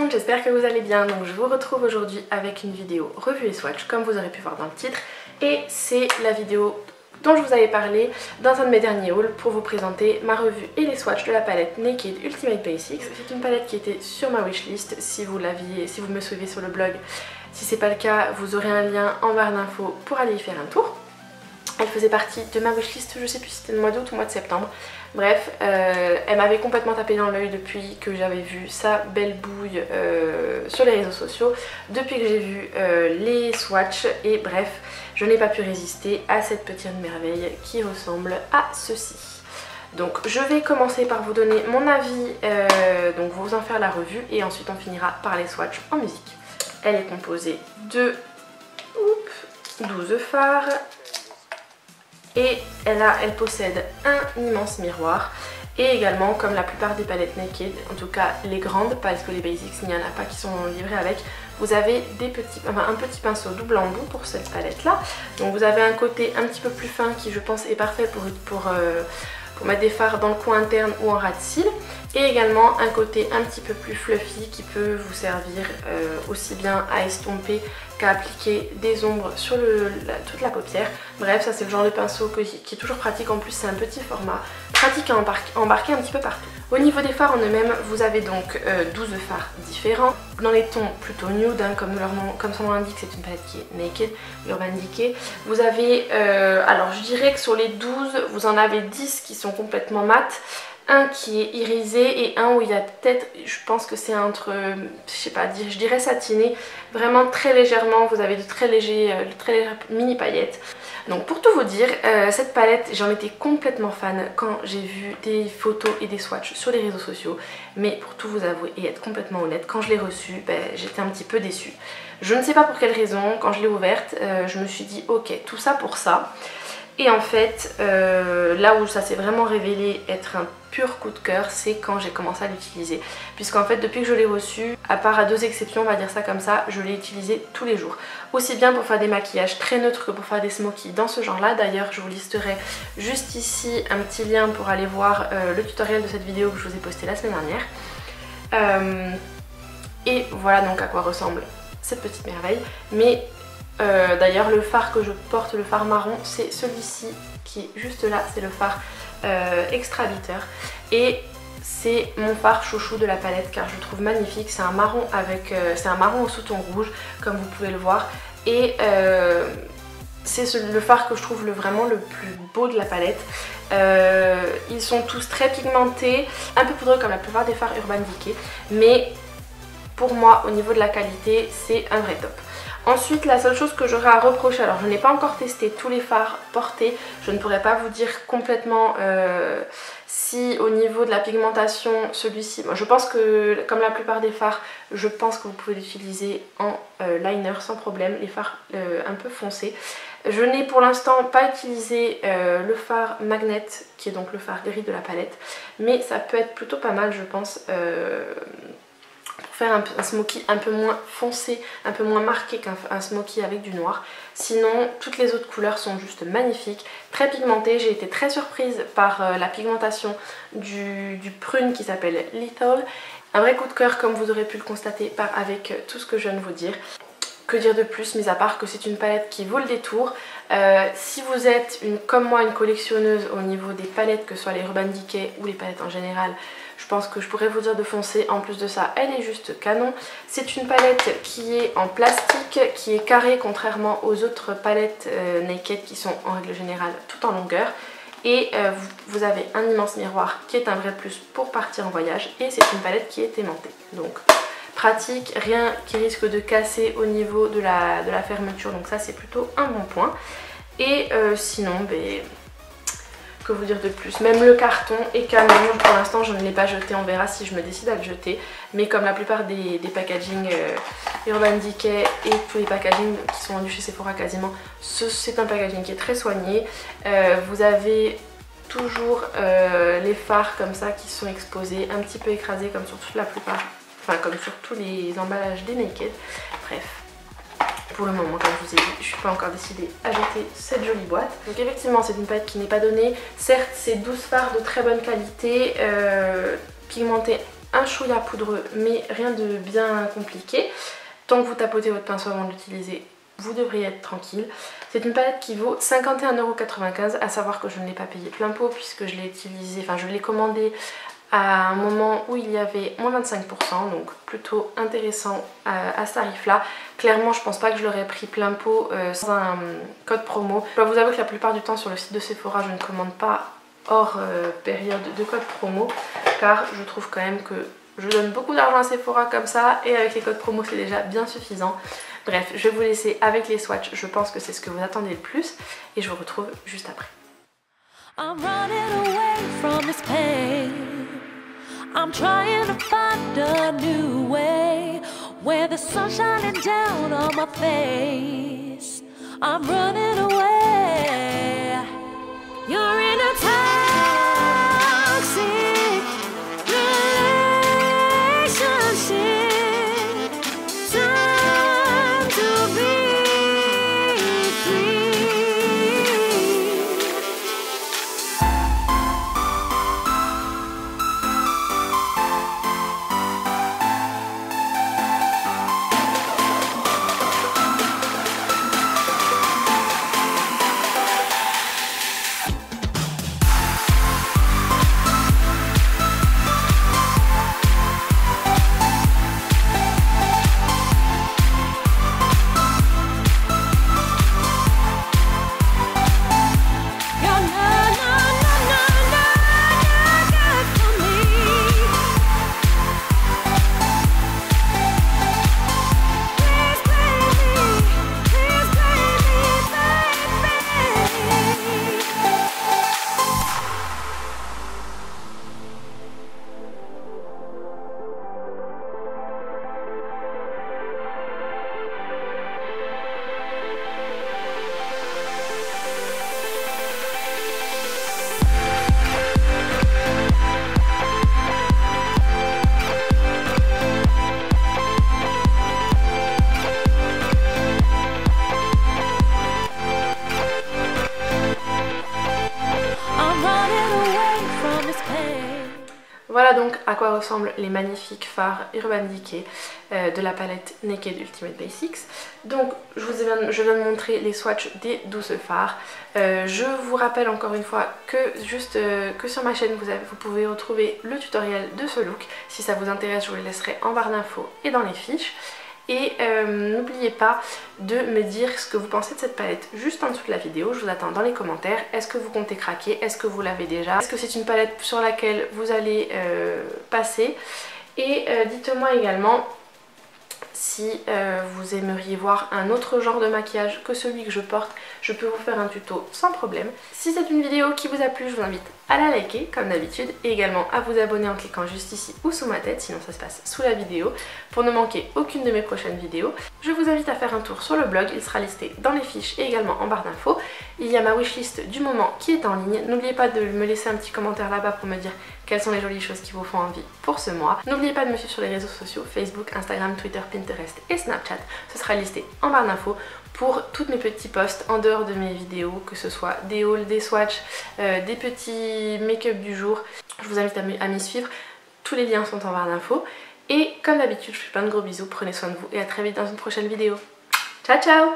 monde, j'espère que vous allez bien. Donc je vous retrouve aujourd'hui avec une vidéo revue et swatch comme vous aurez pu voir dans le titre. Et c'est la vidéo dont je vous avais parlé dans un de mes derniers hauls pour vous présenter ma revue et les swatchs de la palette Naked Ultimate Basics. C'est une palette qui était sur ma wishlist si vous me suivez sur le blog. Si c'est pas le cas, vous aurez un lien en barre d'infos pour aller y faire un tour. Elle faisait partie de ma wishlist, je sais plus si c'était le mois d'août ou le mois de septembre. Bref, elle m'avait complètement tapé dans l'œil depuis que j'avais vu sa belle bouille sur les réseaux sociaux, depuis que j'ai vu les swatchs et bref, je n'ai pas pu résister à cette petite merveille qui ressemble à ceci. Donc je vais commencer par vous donner mon avis, donc vous en faire la revue et ensuite on finira par les swatchs en musique. Elle est composée de 12 fards. Et elle possède un immense miroir et également, comme la plupart des palettes Naked, en tout cas les grandes, parce que les basics il n'y en a pas qui sont livrés avec, vous avez un petit pinceau double embout pour cette palette là. Donc vous avez un côté un petit peu plus fin qui je pense est parfait pour mettre des fards dans le coin interne ou en ras de cils. Et également un côté un petit peu plus fluffy qui peut vous servir aussi bien à estomper qu'à appliquer des ombres sur toute la paupière. Bref, ça c'est le genre de pinceau qui est toujours pratique, en plus c'est un petit format, pratique à embarquer un petit peu partout. Au niveau des fards en eux-mêmes, vous avez donc 12 fards différents, dans les tons plutôt nude, hein, comme son nom l'indique, c'est une palette qui est Naked, Urban Decay. Vous avez, alors je dirais que sur les 12, vous en avez 10 qui sont complètement mat, un qui est irisé et un où il y a peut-être, je pense que c'est entre, je sais pas, je dirais satiné, vraiment très légèrement, vous avez de très légères mini paillettes. Donc pour tout vous dire, cette palette j'en étais complètement fan quand j'ai vu des photos et des swatchs sur les réseaux sociaux, mais pour tout vous avouer et être complètement honnête, quand je l'ai reçue, j'étais un petit peu déçue. Je ne sais pas pour quelle raison, quand je l'ai ouverte, je me suis dit ok, tout ça pour ça. Et en fait, là où ça s'est vraiment révélé être un pur coup de cœur, c'est quand j'ai commencé à l'utiliser. Puisqu'en fait, depuis que je l'ai reçu, à part à 2 exceptions, on va dire ça comme ça, je l'ai utilisé tous les jours. Aussi bien pour faire des maquillages très neutres que pour faire des smokies dans ce genre-là. D'ailleurs, je vous listerai juste ici un petit lien pour aller voir le tutoriel de cette vidéo que je vous ai posté la semaine dernière. Et voilà donc à quoi ressemble cette petite merveille. Mais d'ailleurs le phare que je porte, le phare marron, c'est celui-ci qui est juste là, c'est le phare Extra Bitter et c'est mon phare chouchou de la palette car je le trouve magnifique. C'est un marron c'est un marron au sous-ton rouge comme vous pouvez le voir et c'est le phare que je trouve vraiment le plus beau de la palette. Ils sont tous très pigmentés, un peu poudreux comme la plupart des fards Urban Decay, mais pour moi au niveau de la qualité c'est un vrai top. Ensuite, la seule chose que j'aurais à reprocher, alors je n'ai pas encore testé tous les fards portés, je ne pourrais pas vous dire complètement si au niveau de la pigmentation, celui-ci, je pense que comme la plupart des fards, je pense que vous pouvez l'utiliser en liner sans problème, les fards un peu foncés. Je n'ai pour l'instant pas utilisé le phare Magnet, qui est donc le phare gris de la palette, mais ça peut être plutôt pas mal je pense. Pour faire un smoky un peu moins foncé, un peu moins marqué qu'un smoky avec du noir. Sinon, toutes les autres couleurs sont juste magnifiques, très pigmentées. J'ai été très surprise par la pigmentation du prune qui s'appelle Lethal. Un vrai coup de cœur comme vous aurez pu le constater avec tout ce que je viens de vous dire. Que dire de plus, mis à part que c'est une palette qui vaut le détour. Si vous êtes comme moi une collectionneuse au niveau des palettes, que ce soit les Urban Decay ou les palettes en général, je pense que je pourrais vous dire de foncer. En plus de ça, elle est juste canon. C'est une palette qui est en plastique, qui est carrée contrairement aux autres palettes Naked qui sont en règle générale tout en longueur. Et vous avez un immense miroir qui est un vrai plus pour partir en voyage. Et c'est une palette qui est aimantée. Donc pratique, rien qui risque de casser au niveau de la fermeture. Donc ça c'est plutôt un bon point. Et sinon, que vous dire de plus, même le carton est canon. Pour l'instant je ne l'ai pas jeté, on verra si je me décide à le jeter, mais comme la plupart des packaging Urban Decay et tous les packaging qui sont vendus chez Sephora quasiment, c'est un packaging qui est très soigné. Vous avez toujours les fards comme ça qui sont exposés, un petit peu écrasés comme sur toute la plupart, enfin comme sur tous les emballages des Naked. Bref, pour le moment, comme je vous ai dit, je suis pas encore décidée à jeter cette jolie boîte. Donc effectivement, c'est une palette qui n'est pas donnée. Certes, c'est 12 fards de très bonne qualité, pigmentée un chouïa poudreux mais rien de bien compliqué. Tant que vous tapotez votre pinceau avant de l'utiliser, vous devriez être tranquille. C'est une palette qui vaut 51,95 €, à savoir que je ne l'ai pas payé plein pot puisque je l'ai utilisé, enfin je l'ai commandé à un moment où il y avait moins 25%, donc plutôt intéressant à ce tarif là. Clairement je pense pas que je l'aurais pris plein pot sans un code promo. Je dois vous avouer que la plupart du temps sur le site de Sephora je ne commande pas hors période de code promo, car je trouve quand même que je donne beaucoup d'argent à Sephora comme ça et avec les codes promo c'est déjà bien suffisant. Bref, je vais vous laisser avec les swatchs, je pense que c'est ce que vous attendez le plus et je vous retrouve juste après. I'm trying to find a new way where the sun's shining down on my face. I'm running away. You're in a toxic relationship. Time to be free. Voilà donc à quoi ressemblent les magnifiques fards Urban Decay de la palette Naked Ultimate Basics. Donc je viens de montrer les swatchs des 12 fards. Je vous rappelle encore une fois que que sur ma chaîne vous pouvez retrouver le tutoriel de ce look. Si ça vous intéresse, je vous le laisserai en barre d'infos et dans les fiches. Et n'oubliez pas de me dire ce que vous pensez de cette palette juste en dessous de la vidéo. Je vous attends dans les commentaires. Est-ce que vous comptez craquer? Est-ce que vous l'avez déjà? Est-ce que c'est une palette sur laquelle vous allez passer? Et dites-moi également si vous aimeriez voir un autre genre de maquillage que celui que je porte. Je peux vous faire un tuto sans problème. Si c'est une vidéo qui vous a plu, je vous invite à la liker comme d'habitude et également à vous abonner en cliquant juste ici ou sous ma tête, sinon ça se passe sous la vidéo, pour ne manquer aucune de mes prochaines vidéos. Je vous invite à faire un tour sur le blog, il sera listé dans les fiches et également en barre d'infos. Il y a ma wishlist du moment qui est en ligne. N'oubliez pas de me laisser un petit commentaire là-bas pour me dire quelles sont les jolies choses qui vous font envie pour ce mois. N'oubliez pas de me suivre sur les réseaux sociaux, Facebook, Instagram, Twitter, Pinterest et Snapchat. Ce sera listé en barre d'infos pour tous mes petits posts en dehors de mes vidéos, que ce soit des hauls, des swatchs, des petits make-up du jour. Je vous invite à m'y suivre, tous les liens sont en barre d'infos. Et comme d'habitude, je vous fais plein de gros bisous, prenez soin de vous et à très vite dans une prochaine vidéo. Ciao ciao!